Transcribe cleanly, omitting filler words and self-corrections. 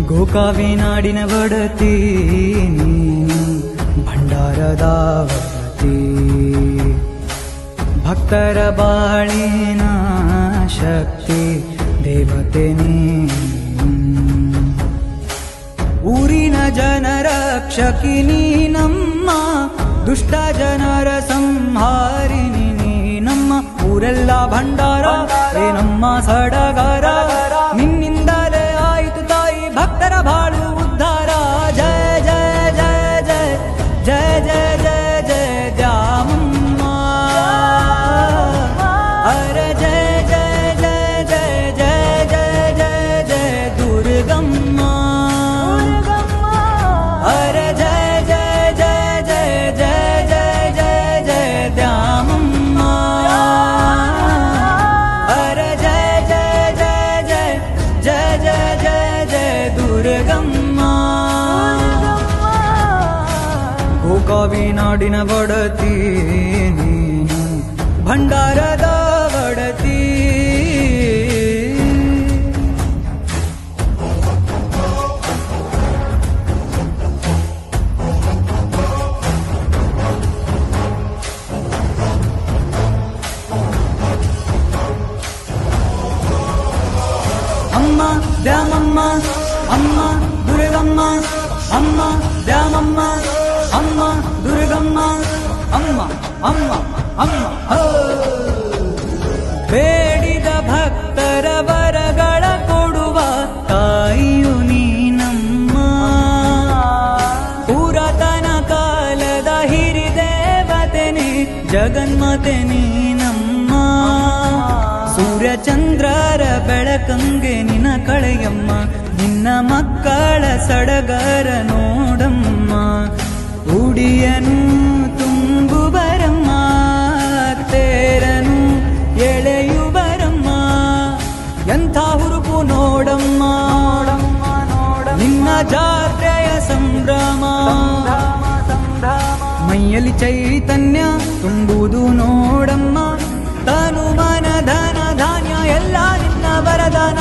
ಗೋಕಾವಿನಾಡಿನ ಬಡತಿ ನೀನು ಭಂಡಾರದ ವರತಿ, ಭಕ್ತರ ಬಾಳಿನ ಶಕ್ತಿ ದೇವತೆ ನೀನು, ಊರಿನ ಜನರ ರಕ್ಷಕಿ ನೀನಮ್ಮ, ದುಷ್ಟ ಜನರ ಸಂಹಾರಿಣಿ ನೀನಮ್ಮ, ಊರೆಲ್ಲ ಭಂಡಾರ ನಮ್ಮ ಸಡಗರ, ನಿನ್ನಿಂದಲೇ ಆಯಿತು ತಾಯಿ ಭಕ್ತರ ಬಾಳು ಉದ್ಧಾರ. ಜಯ ಜಯ ಜಯ ಜಯ ಜಯ ಜಯ ಜಯ ಜಯ ದ್ಯಾಮಮ್ಮ, ಅರ ಜಯ ಜಯ ಜಯ ಜಯ ಜಯ ಜಯ ಜಯ ಜಯ ದುರ್ಗಮ್ಮ, ಅರ ಜಯ ಜಯ ಜಯ ಜಯ ಜಯ ಜಯ ಜಯ ಜಯ ದ್ಯಾಮಮ್ಮ, ಅರ ಜಯ ಜಯ ಜಯ ಜಯ ಜಯ ಜಯ ಜಯ ಜಯ ದುರ್ಗಮ್ಮ. ಗೋಕಾವಿನಾಡಿನ ಬಡತಿ ನೀನು ಭಂಡಾರದ ಬಡತಿ. ಅಮ್ಮ ದ್ಯಾಮಮ್ಮ, ಅಮ್ಮ ದುರ್ಗಮ್ಮ, ಅಮ್ಮ ದ್ಯಾಮಮ್ಮ, ಅಮ್ಮ ದುರ್ಗಮ್ಮ, ಅಮ್ಮ ಅಮ್ಮ ಅಮ್ಮ. ಬೇಡಿದ ಭಕ್ತರ ವರಗಳ ಕೊಡುವ ತಾಯಿಯು ನೀನಮ್ಮ, ಪುರಾತನ ಕಾಲದ ಹಿರಿದೇವತೆ ನೀ ಜಗನ್ಮಾತೆ ನೀನಮ್ಮ, ಸೂರ್ಯ ಚಂದ್ರರ ಬೆಳಕಂಗೆ ನಿನ ಕಳೆಯಮ್ಮ, ನಿನ್ನ ಮಕ್ಕಳ ಸಡಗರ ನೋಡಮ್ಮ, ಉಡಿಯನು ತುಂಬುವರಮ್ಮ, ತೇರನು ಎಳೆಯುವರಮ್ಮ, ಎಂಥ ಹುರುಪು ನೋಡಮ್ಮ, ನಿನ್ನ ಜಾತ್ರೆಯ ಸಂಭ್ರಮ, ಮೈಯಲ್ಲಿ ಚೈತನ್ಯ ತುಂಬುವುದು ನೋಡಮ್ಮ, ತನು ಮನ ಧನ ಧಾನ್ಯ ಎಲ್ಲ ನಿನ್ನ ವರದಾನ.